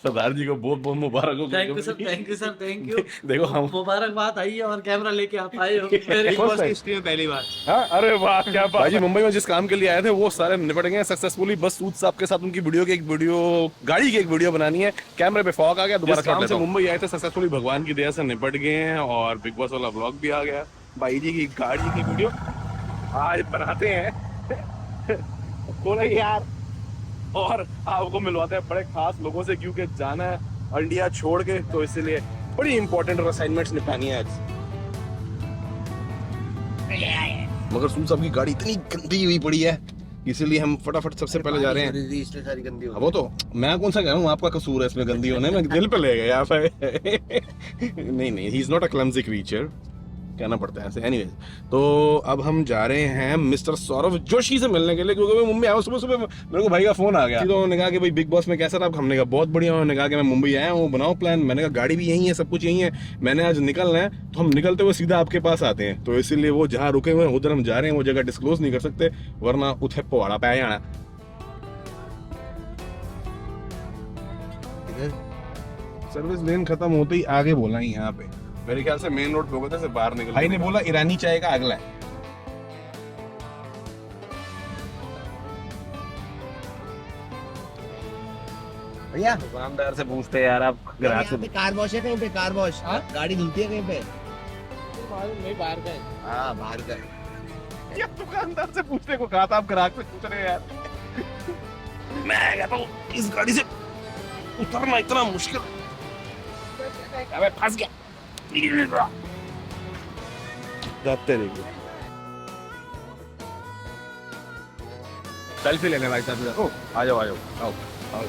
सरदार जी को बहुत बहुत मुबारक हो। Thank you sir, thank you sir, thank you. देखो हम मुबारकबाद आई है और कैमरा लेके आप आए हो मेरे First time। हिस्ट्री में पहली बार। हाँ, अरे वाह क्या बात। भाई जी मुंबई में जिस काम के लिए आए थे वो सारे निपट गए सक्सेसफुली। बस सूद साहब के साथ उनकी वीडियो की एक वीडियो, गाड़ी की एक वीडियो बनानी है। कैमरे पे फॉग आ गया, दोबारा काम से मुंबई आए थे सक्सेसफुली भगवान की दया से निपट गए हैं और बिग बॉस वाला व्लॉग भी आ गया। भाई जी की गाड़ी की वीडियो आज बनाते हैं बोले यार, और आपको मिलवाते हैं बड़े खास लोगों से क्योंकि जाना है इंडिया छोड़ के, तो इसीलिए बड़ी इंपॉर्टेंट असाइनमेंट्स निपटानी है आज। मगर सूद साहब की गाड़ी इतनी गंदी हुई पड़ी है इसीलिए हम फटाफट सबसे पहले जा रहे हैं। सारी गंदी हो वो तो मैं कौन सा कह रहा हूँ, आपका कसूर है इसमें गंदी होने में, दिल पे ले गए यहाँ पे नहीं, he is not a clumsy creature, कहना पड़ता है ऐसे। एनीवेज, तो अब हम जा रहे हैं मिस्टर सौरभ जोशी से मिलने के लिए, क्योंकि मैं मुंबई आया सुबह सुबह मेरे को भाई का फोन आ गया। तो उन्होंने कहा कि भाई बिग बॉस में कैसा रहा, हमने कहा बहुत बढ़िया। उन्होंने कहा कि मैं मुंबई आया हूँ, बनाओ प्लान। मैंने कहा गाड़ी भी यही है, सब कुछ यही है, मैंने आज निकलना है। तो हम निकलते हुए सीधा आपके पास आते हैं, तो इसीलिए वो जहाँ रुके हुए हैं उधर हम जा रहे हैं। वो जगह डिस्क्लोज नहीं कर सकते वरना उठे पवाड़ा पे जाना। सर्विस लेन खत्म होते ही आगे बोला ही यहाँ पे, मेरे ख्याल से मेन रोड पे से बाहर निकल। भाई ने बोला ईरानी चाय का अगला है। भैया दुकानदार से पूछते यार आप ग्राहक से। कार वॉश है कहीं पे? कार वॉश गाड़ी धुलती है कहीं पे? नहीं बाहर का है। हाँ बाहर का है। यार दुकानदार से पूछने को कहा था, आप ग्राहक से पूछ रहे हैं यार। मैं कहता हूँ इस गाड़ी से उतरना इतना मुश्किल, अबे फंस गया। सेल्फी लेने भाई साहब। आ जाओ आओ आओ जाओ।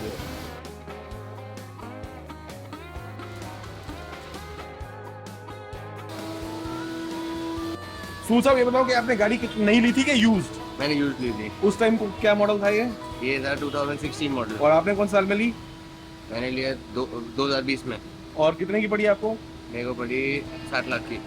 सूद साहब ये बताओ कि आपने गाड़ी नई ली थी कि यूज्ड? मैंने यूज ली थी। उस टाइम को क्या मॉडल था ये था 2016 मॉडल। और आपने कौन साल में ली? मैंने लिया 2020 में। और कितने की पड़ी आपको? मेरे को पड़ी 7 लाख की।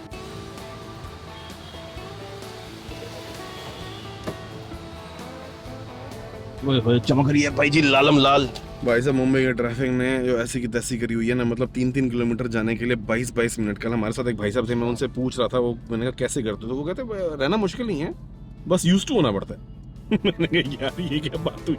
चमक रही है भाई जी लालम लाल। भाई साहब मुंबई के ट्रैफिक ने जो ऐसी की तैसी करी हुई है ना, मतलब 3-3 किलोमीटर जाने के लिए 22-22 मिनट। कल हमारे साथ एक भाई साहब थे, मैं उनसे पूछ रहा था, वो मैंने कहा कैसे करते, तो वो कहते रहना मुश्किल नहीं है, बस यूज्ड टू होना पड़ता है। मैंने कहा यार ये क्या बात हुई।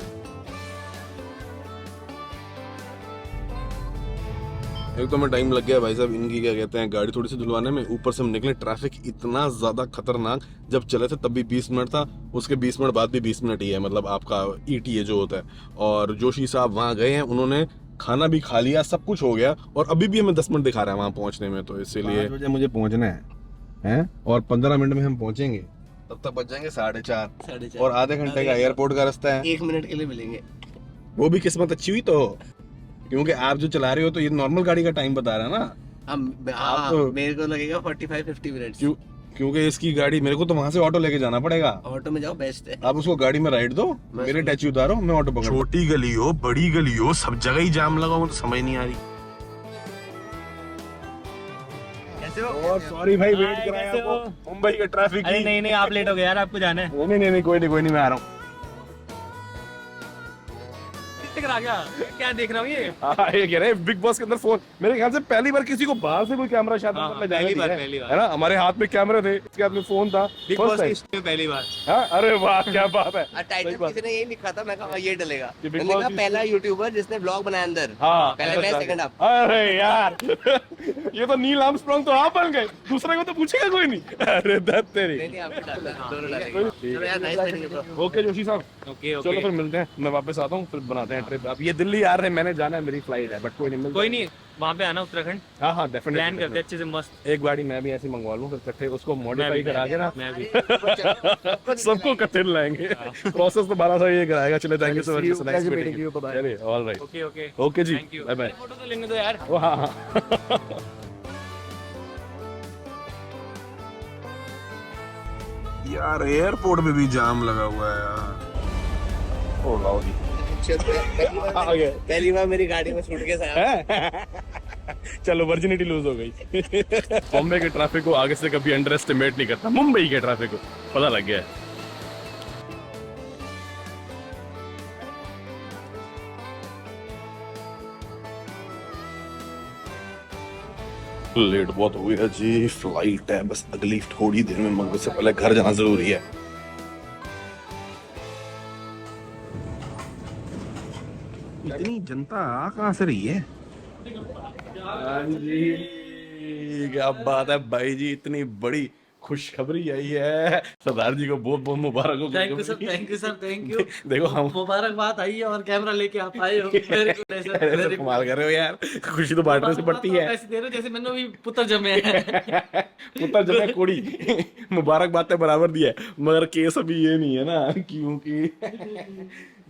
एक तो मैं टाइम लग गया भाई साहब इनकी क्या कहते हैं गाड़ी थोड़ी सी धुलवाने में, ऊपर से हम निकले ट्रैफिक इतना ज्यादा खतरनाक। जब चले थे तब भी 20 मिनट था, उसके 20 मिनट बाद भी 20 मिनट ही है, मतलब आपका ETA जो होता है। और जोशी साहब वहाँ गए हैं, उन्होंने खाना भी खा लिया, सब कुछ हो गया, और अभी भी हमें 10 मिनट दिखा रहा है वहाँ पहुँचने में। तो इसीलिए मुझे पहुँचना है और 15 मिनट में हम पहुँचेंगे, तब तक बच जाएंगे 4:30 और आधे घंटे का एयरपोर्ट का रास्ता है। 1 मिनट के लिए मिलेंगे। वो भी किस्मत अच्छी हुई तो, क्योंकि आप जो चला रहे हो तो ये नॉर्मल गाड़ी का टाइम बता रहा है ना। हाँ तो मेरे को लगेगा 45-50 मिनट। क्योंकि इसकी गाड़ी, मेरे को तो वहां से ऑटो लेके जाना पड़ेगा। ऑटो में जाओ बेस्ट है। आप उसको गाड़ी में राइड दो, मेरे टैक्सी उतारो, मैं ऑटो पकड़। छोटी गली हो बड़ी गली हो सब जगह ही जाम लगा हो, तो समझ नहीं आ रही। सॉरी भाई वेट कराया आपको मुंबई के ट्रैफिक की। नहीं आप लेट हो गए यार, आपको जाना है। नहीं कोई नहीं मैं आ रहा हूँ। आ गया क्या देख रहा हूँ ये? हाँ ये कह रहे हैं बिग बॉस के अंदर फोन, मेरे ख्याल से पहली बार किसी को बाहर से कोई कैमरा शायद अंदर ले जाने दिया है ना। हमारे हाथ में कैमरे थे, इसके हाथ में फोन था। बिग बॉस की हिस्ट्री में पहली बार। हाँ अरे वाह क्या बात है। टाइटल किसी ने यही लिखा था, मैं कहा ये डलेगा। कि Big मैंने Boss कहा की- पहला यूट्यूबर जिसने ब्लॉग बनाया अंदर। हाँ पहले मैं, सेकंड आप। अरे यार ये तो नील आर्मस्ट्रांग तो आप बन गए, दूसरे को तो पूछेगा कोई नहीं। अरे दत्त तेरी। नहीं आपको डालना है, दोनों डालेंगे। चलो यार nice meeting you bro. Okay Joshi साहब, ओके चलो फिर मिलते हैं, मैं वापस आता हूँ, फिर बनाते हैं ट्रिप। अब ये दिल्ली आ रहे हैं, मैंने जाना है, मेरी फ्लाइट है, बट कोई नहीं मिलता। कोई नहीं, वहाँ पे आना उत्तराखंड, हाँ प्लान करते डेफिनेटली। अच्छे से मस्त। एक गाड़ी मैं भी ऐसी मंगवा लूँ, फिर इकट्ठे उसको मॉडिफाई करा के ना मैं भी। सबको इकट्ठे लाएंगे। प्रोसेस तो 12 साल ये कराएगा। चले thank you so much, nice meeting you. चलिए ऑल राइट, ओके ओके जी, thank you. Bye bye. Photo तो लेने दो यार। हाँ यार एयरपोर्ट में भी जाम लगा हुआ है यार। ओ लाओ जी आ गए। पहली बार मेरी गाड़ी में सूटकेस आया। चलो वर्जिनिटी लूज हो गई। बॉम्बे के ट्रैफिक को आगे से कभी अंडर एस्टिमेट नहीं करता, मुंबई के ट्रैफिक को पता लग गया है। लेट बहुत हो गया जी, फ्लाइट है बस अगली थोड़ी देर में, मगर से पहले घर जाना जरूरी है। इतनी जनता आ कहाँ से रही है? हाँ जी, क्या बात है भाई जी, इतनी बड़ी खुशखबरी आई है। सरदार जी को बहुत बहुत मुबारक हो। Thank you sir, thank you sir, thank you. देखो हम मुबारकबाद आई है और कैमरा लेके आप आए हो। वेरी गुड है सर, ऐसे वेरी कमाल कर रहे हो यार, खुशी तो बांटने से बढ़ती है। ऐसे दे रहे हो जैसे मैंने भी पुत्र जमे हैं। पुत्र जमे कोड़ी, मुबारकबाद तो बराबर दिया है, मगर केस अभी ये नहीं है ना, क्योंकि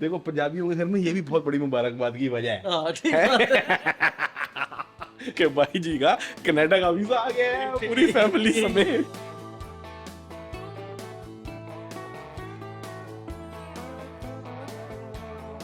देखो पंजाबियों के घर में ये भी बहुत बड़ी मुबारकबाद की वजह है हाँ, ठीक बात है। कि भाई जी का कनाडा का वीजा आ गया है पूरी फैमिली समेत।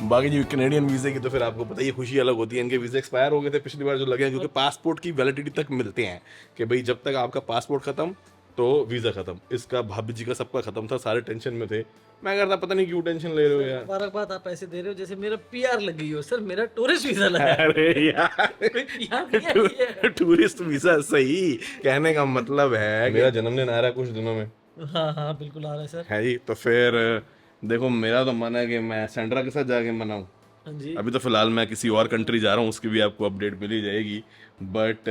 बाकी जी कनेडियन वीजे की तो फिर आपको पता ही है, खुशी अलग होती है। इनके वीजे एक्सपायर हो गए थे पिछली बार जो लगे हैं, क्योंकि पासपोर्ट की वैलिडिटी तक मिलते हैं कि भाई जब तक आपका पासपोर्ट खत्म तो वीजा खत्म। इसका भाभी जी का सबका खत्म था, सारे टेंशन में थे। मैं कहता पता नहीं क्यों टेंशन ले रहे हो यार। मुबारकबाद आप ऐसे दे रहे हो जैसे मेरा पीआर लग गई हो। सर मेरा टूरिस्ट वीजा लगा है। अरे यार, कोई PR नहीं है। टूरिस्ट वीजा सही, कहने का मतलब है मेरा जन्मदिन आ रहा है कुछ दिनों में। हाँ हाँ बिल्कुल आ रहा है सर। है जी, तो फिर देखो मेरा तो मन है कि मैं सेंड्रा के साथ जाके मनाऊं। हाँ जी। अभी तो फिलहाल मैं किसी और कंट्री जा रहा हूँ, उसकी भी आपको अपडेट मिल ही जाएगी। बट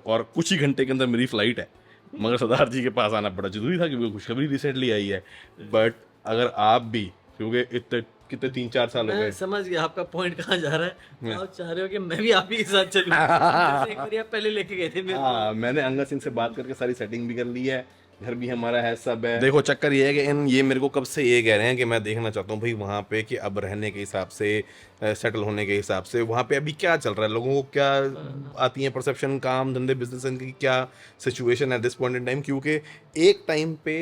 और कुछ ही घंटे के अंदर मेरी फ्लाइट है, मगर सरदार जी के पास आना बड़ा जरूरी था क्योंकि खुशखबरी रिसेंटली आई है। बट अगर आप भी, क्योंकि इतने कितने 3-4 साल हो मैं गए। समझ गया आपका पॉइंट कहाँ जा रहा है। आप चाह रहे हो कि मैं भी आप ही के साथ चलूं। जैसे एक बार आप पहले लेके गए थे मेरे को। हाँ, मैंने अंगद सिंह से बात करके सारी सेटिंग भी कर ली है, घर भी हमारा है, सब है। देखो चक्कर ये है कि ये मेरे को कब से ये कह रहे हैं कि मैं देखना चाहता हूँ भाई वहाँ पे कि अब रहने के हिसाब से, सेटल होने के हिसाब से वहाँ पे अभी क्या चल रहा है, लोगों को क्या आती है परसेप्शन, काम धंधे बिजनेस, इनकी क्या सिचुएशन है दिस पॉइंट इन टाइम। क्योंकि एक टाइम पे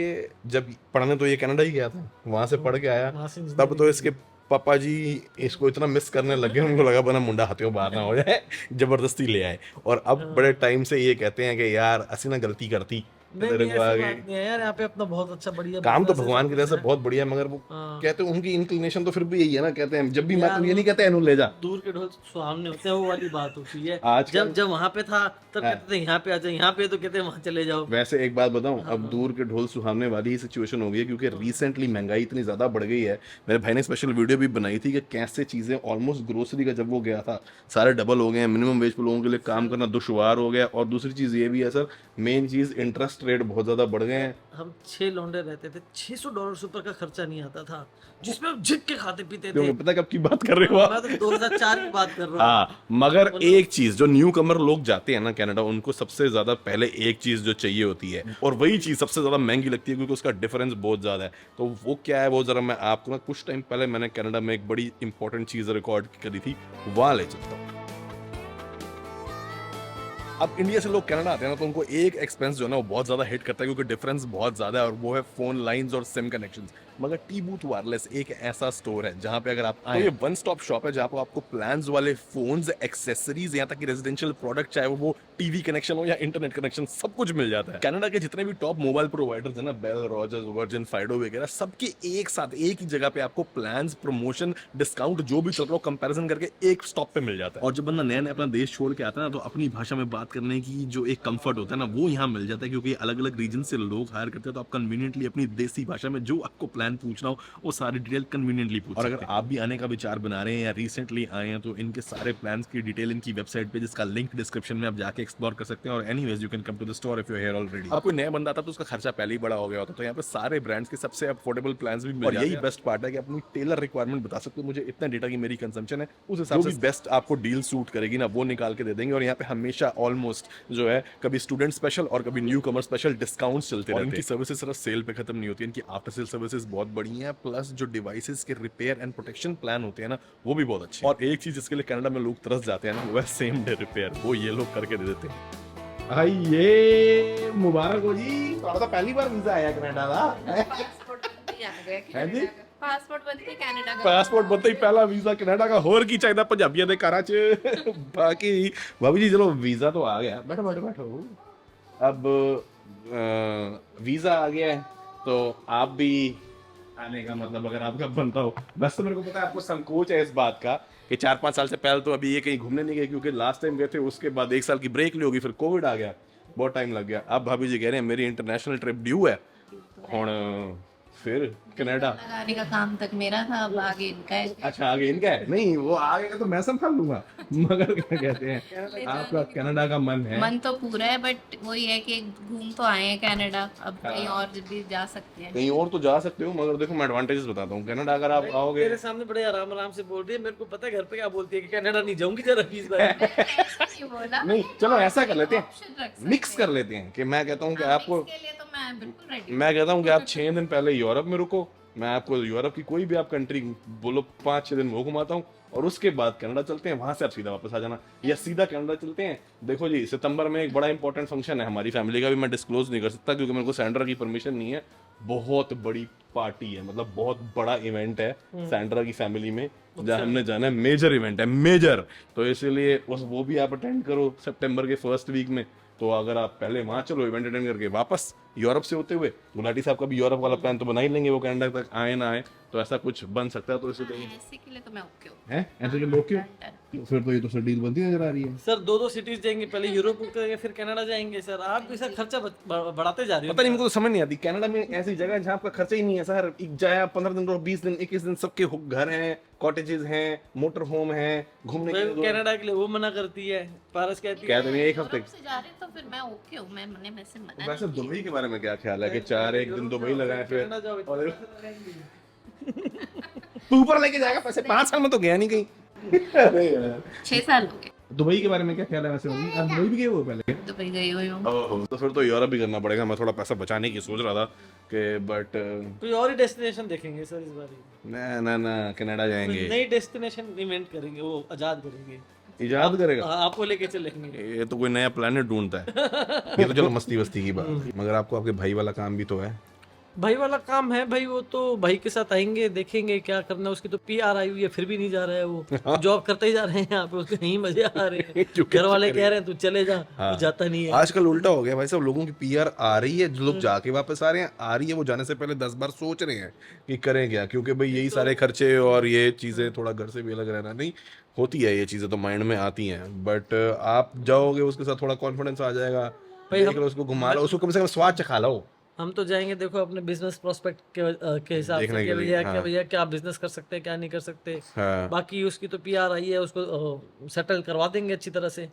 जब पढ़ने तो ये कनाडा ही गया था, वहाँ से पढ़ के आया, वहाँ से तब तो इसके पापा जी इसको इतना मिस करने लगे, उनको लगा बना मुंडा हाथियों बाहर ना हो जाए, जबरदस्ती ले आए। और अब बड़े टाइम से ये कहते हैं कि यार असी ना गलती करती, नहीं, नहीं, ऐसी बात नहीं है यार, यहाँ पे अपना बहुत अच्छा बढ़िया काम तो business है, भगवान की तरह से सब बहुत बढ़िया है, मगर वो हाँ। कहते हैं उनकी इंक्लिनेशन तो फिर भी यही है ना, कहते हैं जब भी मैं यार, तो ये नहीं कहते इन्हों ले जा। दूर के ढोल सुहावने होते हैं, वो वाली बात होती है। आजकल- जब जब वहाँ पे था तब हाँ। कहते थे यहाँ पे आ जाओ, यहाँ पे तो कहते हैं वहाँ चले जाओ। वैसे एक बात बताऊं, अब दूर के ढोल सुहावने वाली ही सिचुएशन हो गई है, क्योंकि रिसेंटली महंगाई इतनी ज्यादा बढ़ गई है। मेरे भाई ने स्पेशल वीडियो भी बनाई थी कि कैसे चीजें ऑलमोस्ट ग्रोसरी का जब वो गया था सारे डबल हो गए हैं, मिनिमम वेज पे लोगों के लिए काम करना दुश्वार हो गया। और दूसरी चीज ये भी है सर, मेन चीज इंटरेस्ट रेट बहुत ज्यादा बढ़ गए हैं। हम 6 लौंडे रहते थे, $600 से ऊपर का खर्चा नहीं आता था, जिसमें हम झिक के खाते पीते थे। क्योंकि पता कब की बात कर रहे हो आप? मैं तो 2004 की बात कर रहा हूँ। हाँ, मगर एक चीज जो न्यू कमर लोग जाते हैं ना कनाडा, उनको सबसे ज्यादा पहले एक चीज जो चाहिए होती है, और वही चीज सबसे ज्यादा महंगी लगती है क्योंकि उसका डिफरेंस बहुत ज्यादा है। तो वो क्या है, वो जरा मैं आपको ना कुछ टाइम पहले मैंने कनाडा में एक बड़ी इंपॉर्टेंट चीज रिकॉर्ड करी थी, वहां ले चलता हूँ। अब इंडिया से लोग कनाडा आते हैं ना, तो उनको एक एक्सपेंस जो है ना वो बहुत ज्यादा हिट करता है, क्योंकि डिफरेंस बहुत ज्यादा है, और वो है फोन लाइंस और सिम कनेक्शंस। मगर टी बूथ वायरलेस एक ऐसा स्टोर है जहां पे अगर आप आए, तो ये वन स्टॉप शॉप है जहां पे आपको प्लान्स वाले फोन्स, एक्सेसरीज, यहाँ तक कि रेजिडेंशियल प्रोडक्ट, चाहे वो टीवी कनेक्शन हो या इंटरनेट कनेक्शन, सब कुछ मिल जाता है। कनाडा के जितने भी टॉप मोबाइल प्रोवाइडर्स है ना, बेल, रॉजर्स, वर्जिन, फाइडो वगैरह, सबके एक साथ एक ही जगह पे आपको प्लान्स, प्रमोशन, डिस्काउंट जो भी चल रहा हो कंपैरिजन करके एक स्टॉप पे मिल जाता है। और जब बंदा नया नया अपना देश छोड़ के आता है ना, तो अपनी भाषा में बात करने की जो एक कंफर्ट होता है ना, वो यहाँ मिल जाता है, क्योंकि अलग अलग रीजन से लोग हायर करते हैं। तो आप कन्वीनियंटली अपनी देसी भाषा में जो आपको प्लान पूछना हो वो सारी डिटेल कन्वीनियंटली पूछ सकते हैं। और अगर आप भी आने का विचार बना रहे हैं या रिसेंटली आए हैं, तो इनके सारे प्लान्स की डिटेल इनकी वेबसाइट पे, जिसका लिंक डिस्क्रिप्शन में आप जाके एक्सप्लोर कर सकते हैं। और anyways you can come to the store if you are here already. अब कोई नया बंदा आता तो उसका खर्चा पहले ही बड़ा हो गया होता, तो यहाँ पे सारे ब्रांड्स के सबसे अफोर्डेबल प्लान्स भी मिल जाते हैं। और यही बेस्ट पार्ट है कि अपनी टेलर रिक्वायरमेंट बता सकते हो, मुझे इतना डेटा की मेरी कंजम्पशन है, उस हिसाब से बेस्ट आपको डील सूट करेगी ना, वो निकाल के दे देंगे। और यहाँ पे हमेशा ऑलमोस्ट जो है कभी स्टूडेंट स्पेशल और कभी न्यू कमर स्पेशल डिस्काउंट्स चलते रहते हैं। इनकी सर्विसेज सिर्फ सेल पे खत्म नहीं होती, इनकी आफ्टर सेल सर्विसेज बहुत बड़ी हैं, प्लस जो डिवाइसेस के रिपेयर एंड प्रोटेक्शन प्लान होते हैं ना, वो भी बहुत अच्छे। और एक चीज जिसके लिए कनाडा में लोग तरस जाते हैं ना, वो है सेम डे रिपेयर, वो ये लोग करके दे देते हैं। भाई ये मुबारक हो जी, थोड़ा सा पहली बार वीजा आया कनाडा का। है जी, ਪਾਸਪੋਰਟ ਬੰਦੇ ਕੈਨੇਡਾ ਦਾ ਪਾਸਪੋਰਟ ਬੰਦੇ ਹੀ ਪਹਿਲਾ ਵੀਜ਼ਾ ਕੈਨੇਡਾ ਦਾ, ਹੋਰ ਕੀ ਚਾਹੀਦਾ ਪੰਜਾਬੀਆਂ ਦੇ ਘਰਾਂ 'ਚ। ਬਾਕੀ ਬਾਬੂ ਜੀ चलो वीजा तो आ गया, बैठो बैठो बैठो। अब वीजा आ गया है, तो आप भी आने का मतलब अगर आपका बनता हो, बस तो मेरे को पता है आपको संकोच है इस बात का कि 4-5 साल से पहले तो अभी ये कहीं घूमने नहीं गए, क्योंकि लास्ट टाइम गए थे उसके बाद 1 साल की ब्रेक ली होगी, फिर कोविड आ गया, बहुत टाइम लग गया। अब भाभी जी कह रहे हैं मेरी इंटरनेशनल ट्रिप ड्यू है हुण, फिर कनाडा। लगाने का काम तक मेरा था, अब आगे इनका है। अच्छा आगे इनका है, नहीं वो आगे का तो मैं संभाल लूंगा, मगर क्या कहते हैं आपका कनाडा का मन है? मन तो पूरा है, बट वही है कि घूम तो आए हैं कनाडा, अब कहीं और भी जा सकते हैं। कहीं और तो जा सकते हो, मगर देखो मैं एडवांटेजेस बताता हूँ। कनाडा अगर आप आओगे, मेरे सामने बड़े आराम आराम से बोल रही है, मेरे को पता है घर पे क्या बोलती है कि कनाडा नहीं जाऊंगी जरा 20 बार। ऐसा नहीं बोला। नहीं चलो ऐसा कर लेते हैं, Option रख सकते मिक्स कर लेते हैं कि मैं कहता हूँ कि हैं। आपको, Mix के लिए तो मैं बिल्कुल रेडी। मैं कहता हूँ कि आप 6 दिन पहले यूरोप में रुको, मैं आपको यूरोप की कोई भी आप कंट्री बोलो 5-6 दिन वो घुमाता हूँ, और उसके बाद कनाडा चलते हैं, वहां से आप सीधा वापस आ जाना, या सीधा कनाडा चलते हैं। देखो जी सितंबर में एक बड़ा इंपॉर्टेंट फंक्शन है हमारी फैमिली का, भी मैं डिस्क्लोज नहीं कर सकता क्योंकि मेरे को सैंड्रा की परमिशन नहीं है। बहुत बड़ी पार्टी है, मतलब बहुत बड़ा इवेंट है सैंड्रा की फैमिली में, जहाँ हमने जाना है, मेजर इवेंट है, मेजर। तो इसीलिए वो भी आप अटेंड करो सितंबर के फर्स्ट वीक में। तो अगर आप पहले वहां चलो इवेंट अटेंड करके वापस यूरोप से होते हुए, गुलाटी साहब का भी यूरोप वाला प्लान तो बना ही लेंगे, वो कनाडा तक आए ना आए, तो ऐसा कुछ बन सकता है। तो इसलिए ऐसे के लिए तो मैं ओके हूँ। है ऐसे के लोग क्यों, फिर तो ये तो सर डील बनती नजर आ रही है। सर 2-2 सिटीज जाएंगे, पहले यूरोप करेंगे फिर कनाडा जाएंगे। सर आप भी सर खर्चा बढ़ाते जा रहे हो। पता नहीं, मेरे को तो समझ नहीं आती, कनाडा में ऐसी जगह है जहाँ आपका खर्चा ही नहीं है सर। एक जाए 15 दिन रहो, 20 दिन, 21 दिन, सबके घर हैं, कॉटेजेस हैं, मोटर होम है, घूमने के लिए। कनाडा के लिए वो मना करती है, पारस कहती है कहते हैं एक हफ्ते। यूरोप से जा रहे हैं तो फिर मैं ओके हूँ, मैं मने में से मना वैसे दुबई के बारे में क्या ख्याल है कि 4-1 दिन दुबई लगाए फिर कनाडा जाओ और इतना तू ऊपर लेके जाएगा पैसे? 5 साल में तो गया नहीं कहीं। अरे यार 6 साल हो गए दुबई के बारे में क्या ख्याल है वैसे? आप दुबई भी गए हो पहले? दुबई गई हुई हूँ। ओहो, तो फिर तो यूरोप भी करना पड़ेगा। मैं थोड़ा पैसा बचाने की सोच रहा था कि बट कोई और ही डेस्टिनेशन देखेंगे सर इस बार। ना कनाडा जाएंगे, नई डेस्टिनेशन इवेंट करेंगे, वो आजाद करेंगे, इजाद करेगा। आपको लेके चलेंगे। ये तो कोई नया प्लेनेट ढूंढता है। ये तो चलो मस्ती वस्ती की बात, मगर आपको आपके भाई वाला काम भी तो है। भाई वाला काम है भाई, वो तो भाई के साथ आएंगे, देखेंगे क्या करना है। उसकी तो PR आई हुई है, फिर भी नहीं जा रहा है वो, जॉब करते ही जा रहे हैं यहाँ पे, उसके यही मजे आ रहे हैं। घर वाले कह रहे हैं तू चले जा, वो जाता नहीं है। आजकल उल्टा हो गया भाई साहब, लोगों की PR आ रही है, जो लोग जाके वापस आ रहे हैं, आ रही है, वो जाने से पहले 10 बार सोच रहे हैं कि करें क्या, क्योंकि भाई यही सारे खर्चे और ये चीजें, थोड़ा घर से भी अलग रहना, नहीं होती है ये चीजें तो माइंड में आती हैं। बट आप जाओगे उसके साथ थोड़ा कॉन्फिडेंस आ जाएगा, देख लो उसको, घुमा लो उसको, कम से कम स्वाद चखा लो। हम तो जाएंगे देखो अपने बिजनेस प्रोस्पेक्ट के हिसाब देखने से के कि लिए, भैया क्या भैया क्या बिजनेस कर सकते हैं क्या नहीं कर सकते। हाँ। बाकी उसकी तो PR आई है, उसको सेटल करवा देंगे अच्छी तरह से,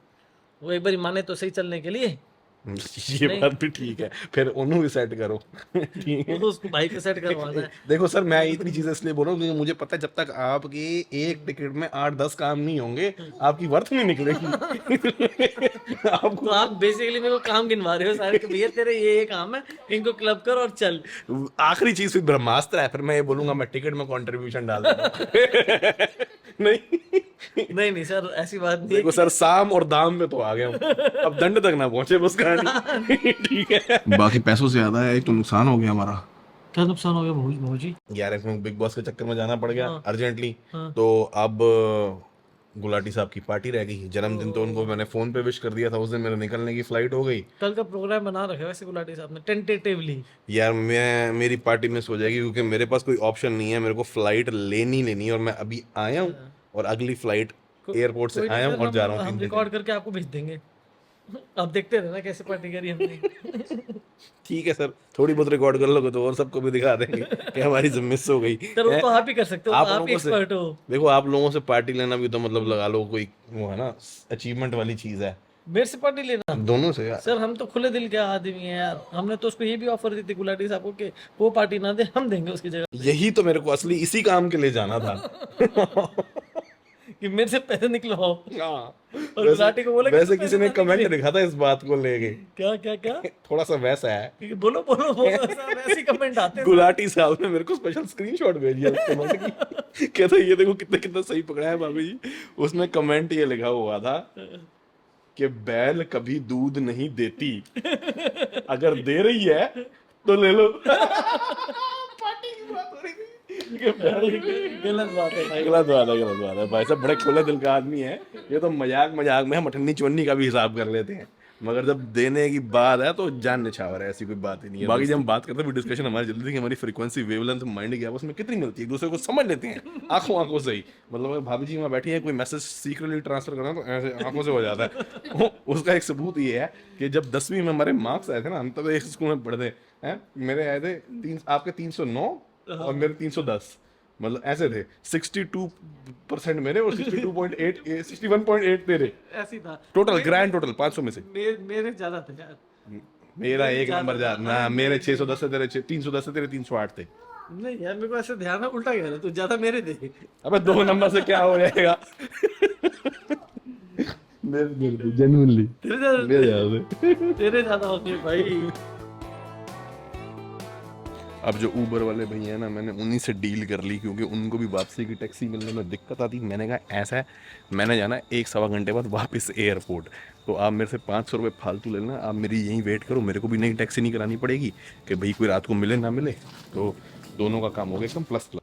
वो एक बार माने तो सही चलने के लिए। ये बात भी ठीक है, फिर उन्होंने भी सेट करो। ठीक है, वो तो उसको भाई को सेट करवाना है। देखो सर मैं इतनी चीजें इसलिए बोल रहा हूँ क्योंकि मुझे पता है जब तक आपकी एक टिकट में 8-10 काम नहीं होंगे आपकी वर्थ नहीं निकलेगी। आपको तो आप बेसिकली मेरे को काम गिनवा रहे हो सारे कि भैया तेरे ये काम है, इनको क्लब कर और चल। आखिरी चीज फिर ब्रह्मास्त्र है, फिर मैं ये बोलूंगा मैं टिकट में कंट्रीब्यूशन डाल दूंगा। नहीं सर ऐसी बात नहीं देखो सर, साम और दाम में तो आ गया हूँ, अब दंड तक ना पहुंचे बस कहानी। ठीक है, बाकी पैसों से ज्यादा है तो नुकसान हो गया हमारा। क्या नुकसान हो गया भाजी? यार इसमें बिग बॉस के चक्कर में जाना पड़ गया अर्जेंटली, हाँ। तो अब गुलाटी साहब की पार्टी रह गई। जन्मदिन तो उनको मैंने फोन पे विश कर दिया था, उस दिन मेरे निकलने की फ्लाइट हो गई। कल का प्रोग्राम बना रखा है वैसे गुलाटी साहब ने टेंटेटिवली। यार मेरी पार्टी मिस हो जाएगी क्योंकि मेरे पास कोई ऑप्शन नहीं है, मेरे को फ्लाइट लेनी और मैं अभी आया हूँ और अगली फ्लाइट एयरपोर्ट से आया हूँ और जा रहा हूँ। हम रिकॉर्ड करके आपको भेज देंगे, आप देखते रहना कैसे पार्टी करी हमने। ठीक है सर, थोड़ी बहुत रिकॉर्ड कर लोगे तो और सबको भी दिखा देंगे कि हमारी जब मिस हो गई। सर वो तो आप ही कर सकते हो, आप आप लोगों से- एक्सपर्ट हो। देखो आप लोगों से पार्टी लेना भी तो मतलब लगा लो कोई वो है ना, अचीवमेंट वाली चीज है। मेरे से पार्टी लेना दोनों से यार। सर, हम तो खुले दिल के आदमी हैं यार। हमने तो उसको ये भी ऑफर दी थी गुलाटी साहब को कि वो पार्टी ना दे, हम देंगे उसकी जगह। यही तो मेरे को असली इसी काम के लिए जाना था। कि मेरे से पैसे निकलवाओ। और वैसे- गुलाटी को बोले वैसे किसी ने कमेंट लिखा था इस बात को लेके, क्या क्या क्या थोड़ा सा वैसा है। बोलो बोलो बोलो सर, ऐसे कमेंट आते हैं। गुलाटी साहब ने मेरे को स्पेशल स्क्रीनशॉट भेजा उसके कमेंट की, कहता ये देखो कितना कितना सही पकड़ा है भाभी जी। उसमें कमेंट ये लिखा हुआ था कि बैल कभी दूध नहीं देती, अगर दे रही है तो ले लो। पार्टी की बात हो रही थी। गलत बात है। गलत बात है भाई साहब, बड़े खुले दिल का आदमी है ये तो। मजाक में हम अठन्नी चवन्नी का भी हिसाब कर लेते हैं। मगर जब देने की बात है तो जान निछावर है, ऐसी कोई बात ही नहीं है। बाकी जब हम बात करते हैं डिस्कशन हमारी जल्दी कि हमारी फ्रीक्वेंसी वेवलेंथ माइंड की आपस में कितनी मिलती है, एक दूसरे को समझ लेते हैं आंखों आंखों से ही। मतलब अगर भाभी जी वहाँ बैठी है, कोई मैसेज सीक्रेटली ट्रांसफर करना तो ऐसे आंखों से हो जाता है। उसका एक सबूत ये है कि जब 10वीं में हमारे मार्क्स आए थे ना, हम तब एक स्कूल में पढ़ते हैं, मेरे आए थे आपके 309 और मेरे 310, मतलब ऐसे थे 62% मेरे और 62.8 61.8 तेरे, ऐसी था टोटल ग्रैंड टोटल 500 में से मेरे ज्यादा थे यार। मेरा एक नंबर जा ना, मेरे 610 से तेरे 310 से तेरे 308 थे। नहीं यार मेरे को ऐसे ध्यान है, उल्टा कह रहा तू, ज्यादा मेरे थे। अबे 2 नंबर से क्या हो जाएगा। मेरे जेन्युइनली तेरे ज्यादा होंगे भाई। अब जो ऊबर वाले भैया हैं ना, मैंने उन्हीं से डील कर ली क्योंकि उनको भी वापसी की टैक्सी मिलने में दिक्कत आती। मैंने कहा ऐसा है, मैंने जाना 1-1.25 घंटे बाद वापस एयरपोर्ट, तो आप मेरे से 500 रुपये फालतू ले लेना, आप मेरी यहीं वेट करो, मेरे को भी नई टैक्सी नहीं करानी पड़ेगी कि भाई कोई रात को मिले ना मिले, तो दोनों का काम हो गया एकदम प्लस प्लस।